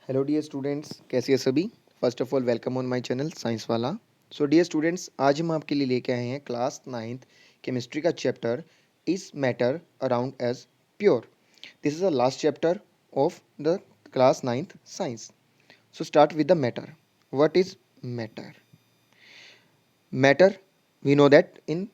Hello dear students, कैसे हैं सभी। First of all welcome on my channel science वाला। सो डियर स्टूडेंट्स, आज हम आपके लिए लेके आए हैं क्लास 9th केमिस्ट्री का chapter is matter around us pure. This is the last chapter of the class 9th science. So start with the matter. What is matter? Matter, we know that in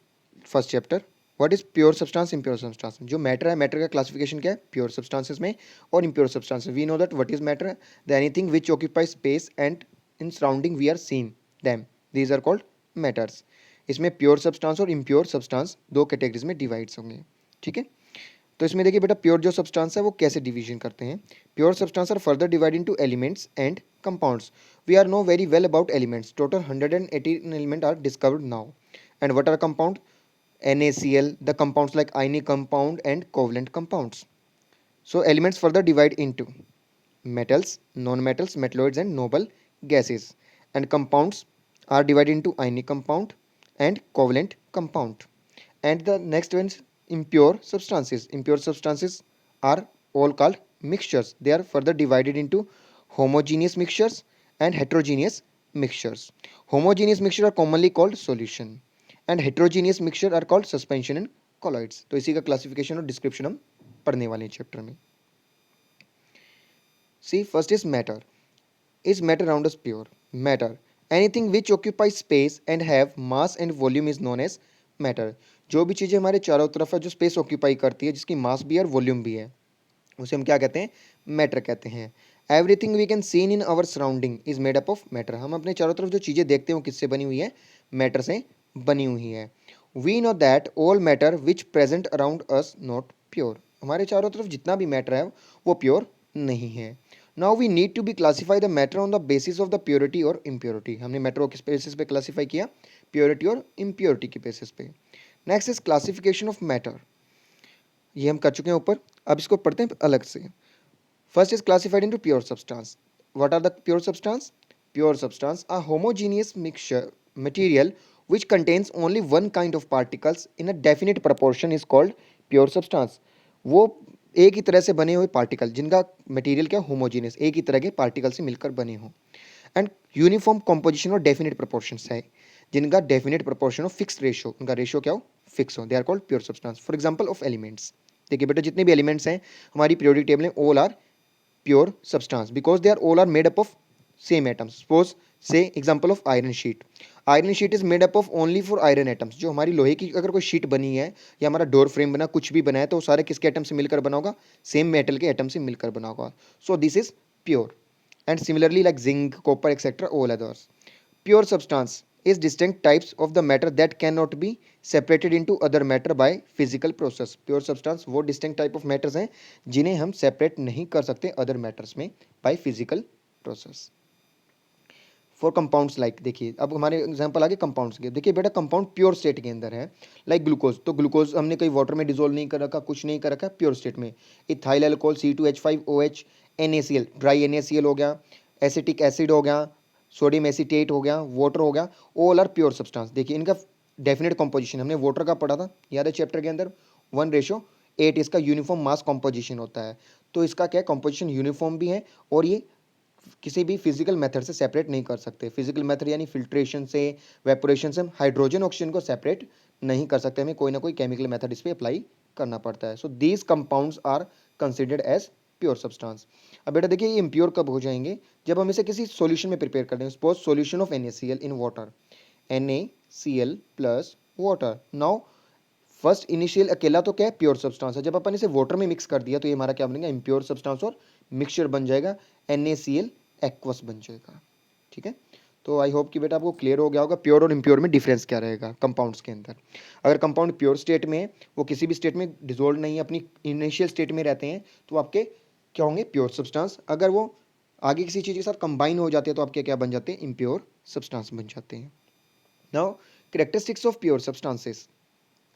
first chapter. What is pure substance, impure substance. जो matter है, matter का classification क्या है? Pure substances में और impure substances. We know that what is matter, the anything which occupy space and in surrounding we are seen them, these are called matters. इसमें pure substance और impure substance दो categories में divides होंगे। ठीक है, तो इसमें देखिए बेटा, प्योर जो सब्सटेंस है वो कैसे डिवीजन करते हैं। Pure substance are further divide into elements and compounds. We are know very well about elements. Total 118 element are discovered now. And what are compound? NaCl, the compounds like ionic compound and covalent compounds. So elements further divide into metals, non-metals, metalloids and noble gases. And compounds are divided into ionic compound and covalent compound. And the next one is impure substances. Impure substances are all called mixtures. They are further divided into homogeneous mixtures and heterogeneous mixtures. Homogeneous mixtures are commonly called solution and heterogeneous mixture are called suspension and colloids. तो इसी का classification और description हम पढ़ने वाले हैं chapter में। See first is matter. Is matter around us pure? Matter, anything which occupy space and have mass and volume is known as matter. जो भी चीज़ें हमारे चारों तरफ है, जो स्पेस ऑक्यूपाई करती है, जिसकी मास भी है और वॉल्यूम भी है, उसे हम क्या कहते हैं? मैटर कहते हैं। Everything we can seen in our surrounding is made up of matter. हम अपने चारों तरफ जो चीज़ें देखते हैं वो किससे बनी हुई है? मैटर से बनी हुई है। We know that all matter which present around us not pure. हमारे चारों तरफ जितना भी मैटर है वो प्योर नहीं है। Now we need to be classify the matter on the basis of the purity और इम्प्योरिटी। हमने मैटर को किस बेसिस पे क्लासीफाई किया? प्योरिटी और इम्प्योरिटी के बेसिस पे। Next is classification of matter. ये हम कर चुके हैं ऊपर, अब इसको पढ़ते हैं अलग से। First is classified into pure substance. What are the pure substance? Pure substance, a homogeneous mixture material which contains only one kind of particles in a definite proportion is called pure substance. वो एक ही तरह से बने हुए particle, जिनका material क्या? Homogeneous, एक ही तरह के पार्टिकल से मिलकर बने हों। एंड यूनिफॉर्म कॉम्पोजिशन और डेफिनेट प्रोपोर्शंस है, जिनका definite proportion of fix ratio, उनका रेशियो क्या हो? फिक्स हो। They are called pure substance. For example of elements, देखिए बेटा, जितने भी एलिमेंट्स हैं हमारी पीरियोडिक टेबल में, all are pure substance because they are all are made up of same atoms. Suppose say example of iron sheet. Iron sheet is made up of only for iron atoms. जो हमारी लोहे की अगर कोई sheet बनी है या हमारा डोर फ्रेम बना, कुछ भी बना है, तो वो सारे किसके एटम से मिलकर बना होगा? सेम मेटल के एटम से मिलकर बना होगा। So this is pure. And similarly like zinc, copper etcetera, all others. Pure substance is distinct types of the matter that cannot be separated into other matter by physical process. Pure substance वो distinct type of matters हैं जिन्हें हम separate नहीं कर सकते other matters में by physical process. For compounds like, देखिए अब हमारे एग्जांपल आगे कंपाउंड्स के। देखिए बेटा, कंपाउंड प्योर स्टेट के अंदर है, लाइक ग्लूकोज। तो ग्लूकोज हमने कहीं वाटर में डिजोल्व नहीं कर रखा, कुछ नहीं कर रखा, प्योर स्टेट में। Ethyl alcohol C2H5OH, NaCl, dry NaCl हो गया, एसिटिक एसिड हो गया, सोडियम एसीटेट हो गया, वाटर हो गया, ऑल आर प्योर सब्सटेंस। देखिए इनका डेफिनेट कॉम्पोजिशन हमने वाटर का पढ़ा था, याद है चैप्टर के अंदर, 1:8 इसका यूनिफॉर्म मास कॉम्पोजिशन होता है। तो इसका क्या कॉम्पोजिशन यूनिफॉर्म भी है, और ये किसी भी फिजिकल मेथड से सेपरेट नहीं कर सकते। फिजिकल मेथड यानी फिल्ट्रेशन से, वेपोरेशन से हम हाइड्रोजन ऑक्सीजन को सेपरेट नहीं कर सकते, हमें कोई ना कोई केमिकल मेथड इस पर अप्लाई करना पड़ता है। So these compounds are considered as pure substance. अब बेटा देखिए, ये इम्प्योर कब हो जाएंगे? जब हम इसे किसी सॉल्यूशन में प्रिपेयर कर दें। Suppose solution of NaCl in water, NaCl plus water. Now first initial अकेला तो क्या है? प्योर सब्सटेंस है। जब अपन इसे वाटर में मिक्स कर दिया तो ये हमारा क्या बनेगा? इम्प्योर सब्सटेंस, और मिक्सचर बन जाएगा NaCl एक्वस बन जाएगा। ठीक है, तो आई होप कि बेटा आपको क्लियर हो गया होगा प्योर और इम्प्योर में डिफरेंस क्या रहेगा कंपाउंड्स के अंदर। अगर कंपाउंड प्योर स्टेट में है, वो किसी भी स्टेट में डिजोल्व नहीं है, अपनी इनिशियल स्टेट में रहते हैं, तो आपके क्या होंगे? Pure substance. अगर वो आगे किसी चीज़ के साथ कंबाइन हो जाते हैं तो आपके क्या बन जाते हैं? इम्प्योर सब्सटेंस बन जाते हैं। Now characteristics of pure substances.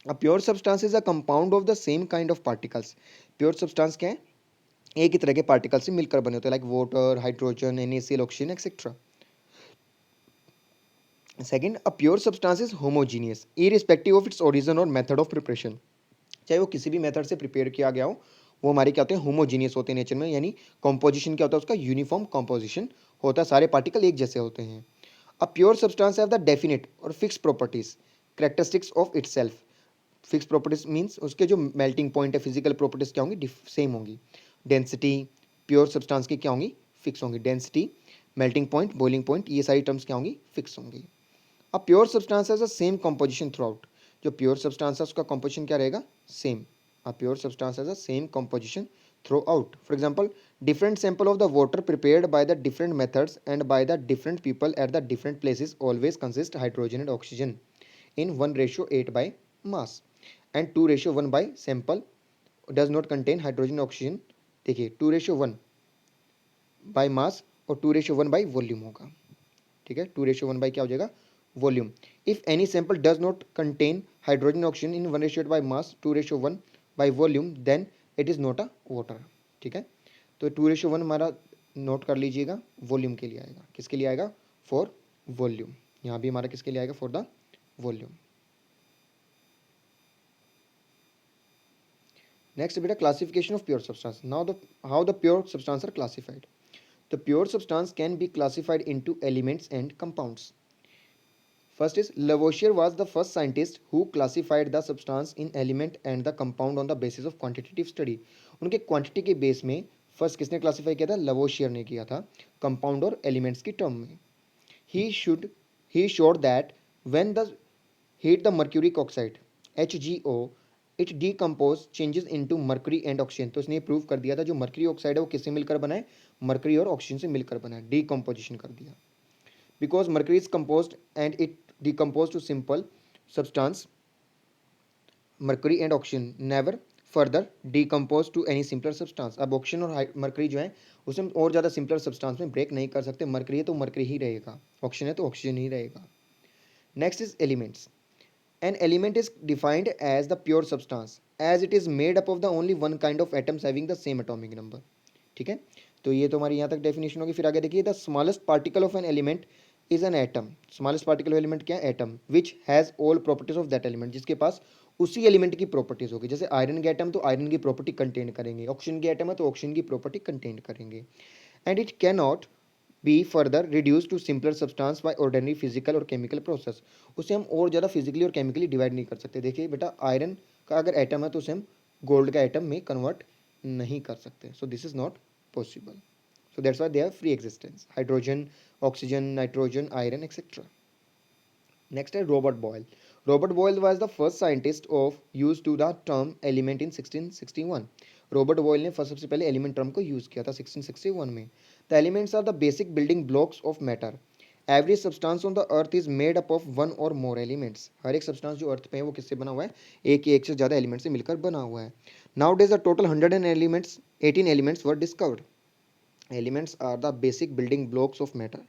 A pure substance is a compound of the same kind of particles. Pure substance क्या है? एक ही तरह के पार्टिकल से मिलकर बने होते हैं, like water, hydrogen, NaCl, oxygen etcetera. Second, a pure substance is homogeneous irrespective of its origin और मेथड ऑफ प्रिपरेशन। चाहे वो किसी भी मेथड से प्रिपेयर किया गया हो, वो हमारे क्या होते हैं, होमोजीनियस होते हैं नेचर में, यानी कॉम्पोजिशन क्या होता है उसका, यूनिफॉर्म कॉम्पोजिशन होता है, सारे पार्टिकल एक जैसे होते हैं। A pure substance have the definite और fix properties characteristics of itself. Fix properties means उसके जो मेल्टिंग पॉइंट है, फिजिकल प्रॉपर्टीज क्या होंगी, सेम होंगी। डेंसिटी प्योर सब्सटेंस की क्या होंगी, फिक्स होंगी। Density, melting point, boiling point, ये सारी टर्म्स क्या होंगी, फिक्स होंगी। अब pure substance has the same composition through out. जो प्योर सब्सटेंस है उसका कंपोजिशन क्या रहेगा, same. A pure substance has the same composition through out. For example, different sample of the water prepared by the different methods and by the different people at the different places always consist hydrogen and oxygen in 1:8 by mass and 2:1 by sample does not contain hydrogen oxygen। देखिए 2:1 by mass और 2:1 by volume होगा, ठीक है। 2:1 by क्या हो जाएगा, volume. If any sample does not contain hydrogen oxygen in 1:8 by mass 2:1 by volume then it is not a water, ठीक है। तो 2:1 हमारा नोट कर लीजिएगा, वॉल्यूम के लिए आएगा, किसके लिए आएगा, फॉर वॉल्यूम। यहाँ भी हमारा किसके लिए आएगा, फॉर द वॉल्यूम। नेक्स्ट बेटा, classification of pure substance. Now the how the pure substance are classified. The pure substance can be classified into elements and compounds. First is Lavoisier was the first scientist who classified the substance in element and the compound on the basis of quantitative study। उनके quantity के base में first किसने classify किया था, लवोशियर ने किया था, compound और एलिमेंट्स की टर्म में। he showed that when the heat the mercuric oxide HgO it decompose changes into mercury and oxygen। तो इसने प्रूव कर दिया था जो मर्क्यूरी ऑक्साइड है वो किससे मिलकर बना है, मर्क्यूरी और ऑक्सीजन से मिलकर बना है, डीकम्पोजिशन कर दिया। because mercury is composed and it decomposed to simple substance, mercury and oxygen never further decompose to any simpler substance। अब ऑक्सीजन और मर्करी जो है उसे हम और ज़्यादा सिंपलर सब्सटेंस में ब्रेक नहीं कर सकते, मर्करी है तो मर्करी ही रहेगा, ऑक्सीजन है तो ऑक्सीजन ही रहेगा। Next is elements. An element is defined as the pure substance as it is made up of the only one kind of atoms having the same atomic number, ठीक है। तो ये तो हमारी यहाँ तक डेफिनेशन होगी। फिर आगे देखिए, the smallest particle of N element is an atom. Smallest particle of element क्या है, atom, which has all properties of that element, जिसके पास उसी एलिमेंट की प्रॉपर्टीज होगी। जैसे आयरन के एटम तो आयरन की प्रॉपर्टी कंटेन करेंगे, ऑक्सीजन के एटम है तो ऑक्सीजन की प्रॉपर्टी कंटेन करेंगे। And it can not be further reduce to simpler substance by ordinary physical और केमिकल प्रोसेस। उसे हम और ज़्यादा फिजिकली और केमिकली डिवाइड नहीं कर सकते। देखिए बेटा, आयरन का अगर एटम है तो उसे हम गोल्ड का एटम में कन्वर्ट नहीं कर सकते, so this is not possible. So that's why they have free existence. Hydrogen, oxygen, nitrogen, iron, etc. Next is Robert Boyle. Robert Boyle was the first scientist of use to the term element in 1661। Robert Boyle ने सबसे पहले element term को use किया था 1661 में। The elements are the basic building blocks of matter। Every substance on the earth is made up of one or more elements। हर एक substance जो earth पे है वो किससे बना हुआ है, एक या एक से ज़्यादा element से मिलकर बना हुआ है। Nowadays the total 100 elements, 18 elements were discovered। Elements are the basic building blocks of matter.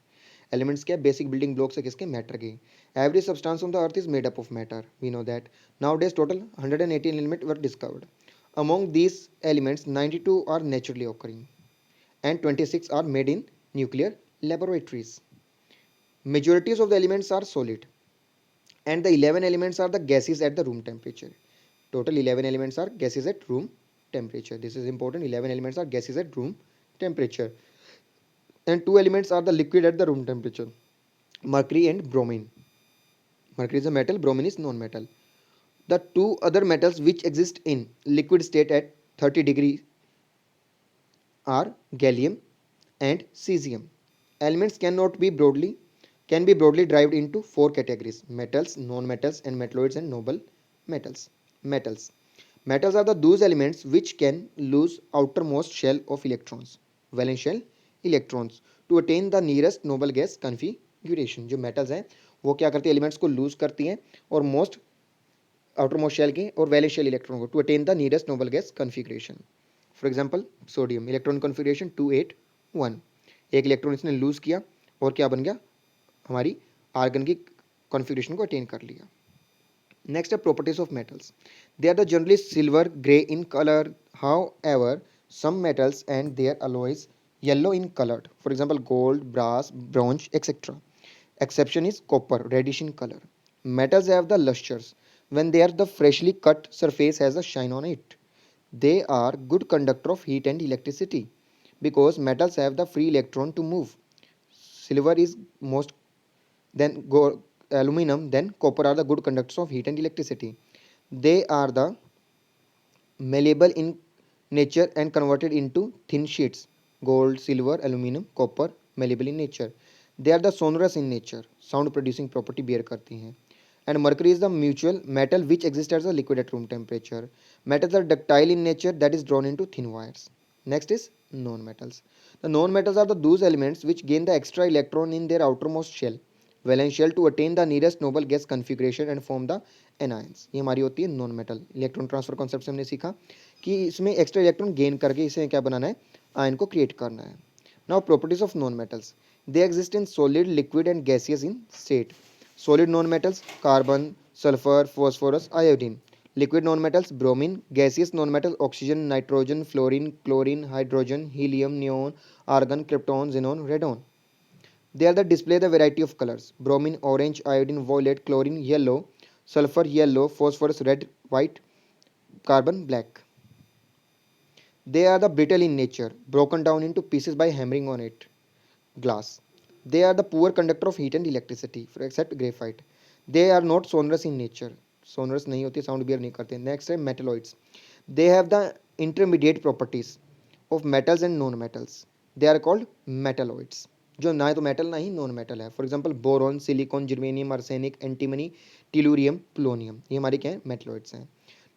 Elements क्या, बेसिक बिल्डिंग ब्लॉक्स है किसके, मैटर के। Every substance on the earth is made up of matter, we know that. Nowadays total 118 element were discovered. Among these elements 92 are naturally occurring and 26 are made in nuclear laboratories। Majorities of the elements are solid and the 11 elements are the gases at the room temperature। Total 11 elements are gases at room temperature, this is important, 11 elements are gases at room temperature and two elements are the liquid at the room temperature, mercury and bromine। Mercury is a metal, bromine is non-metal। The two other metals which exist in liquid state at 30 degrees are gallium and cesium। Elements can be broadly divided into four categories: metals, non-metals, and metalloids and noble metals। Metals are those elements which can lose outermost shell of electrons, valence shell electrons, to attain the nearest noble gas configuration। जो metals हैं वो क्या करती है, elements को loose करती हैं और मोस्ट आउटर मोस्ट शेल के और वैलेंस शेल इलेक्ट्रॉन को, to attain the nearest noble gas configuration. For example sodium, electron configuration 281, एक इलेक्ट्रॉन इसने लूज किया और क्या बन गया, हमारी आर्गन की कॉन्फ़िगरेशन को अटेन कर लिया। नेक्स्ट है properties of metals. They are the generally silver grey in colour, however some metals and their alloys yellow in colour, for example gold, brass, bronze etcetera. Exception is copper, reddish in color. Metals have the lusters when they are the freshly cut surface has a shine on it। They are good conductor of heat and electricity because metals have the free electron to move. Silver is most, then aluminum, then copper are the good conductors of heat and electricity. They are the malleable in nature and converted into thin sheets. Gold, silver, aluminum, copper, malleable in nature. They are the sonorous in nature, sound producing property bear करती हैं. And mercury is the mutual metal which exists as a liquid at room temperature. Metals are ductile in nature, that is drawn into thin wires. Next is non-metals. The non-metals are those elements which gain the extra electron in their outermost shell, valence shell, to attain the nearest noble gas configuration and form the anions. ये हमारी होती है non metal. Electron transfer concept से हमने सीखा कि इसमें extra electron gain करके इसे क्या बनाना है, आयन को क्रिएट करना है. Now properties of non metals. They exist in solid, liquid and gaseous in state. Solid non-metals: carbon, sulfur, phosphorus, iodine. Liquid non-metals: bromine. Gaseous non-metal: oxygen, nitrogen, fluorine, chlorine, hydrogen, helium, neon, argon, krypton, xenon, radon. They are the display the variety of colors: bromine orange, iodine violet, chlorine yellow, sulfur yellow, phosphorus red, white, carbon black. They are the brittle in nature, broken down into pieces by hammering on it. Glass. They are the poor conductor of heat and electricity, except graphite. They are not sonorous in nature. Sonorous नहीं होती, sound bear नहीं करते. Next है metalloids. They have the intermediate properties of metals and non-metals. They are called metalloids. जो ना तो metal ना ही non-metal है. For example, boron, silicon, germanium, arsenic, antimony, tellurium, polonium. ये हमारी क्या है? Metalloids हैं.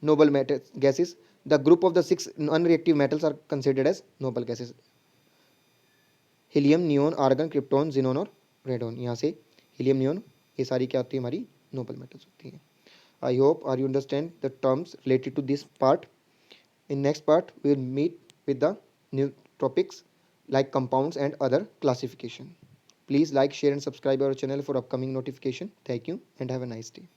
Noble gases. The group of the 6 unreactive metals are considered as noble gases. Helium, neon, argon, krypton, xenon और रेडोन. यहाँ से हीलियम, नियोन, ये सारी क्या होती है, हमारी नोबल मेटल्स होती हैं. I hope are you understand the terms related to this part. In next part we will meet with the new topics like compounds and other classification. Please like, share and subscribe our channel for upcoming notification. Thank you and have a nice day.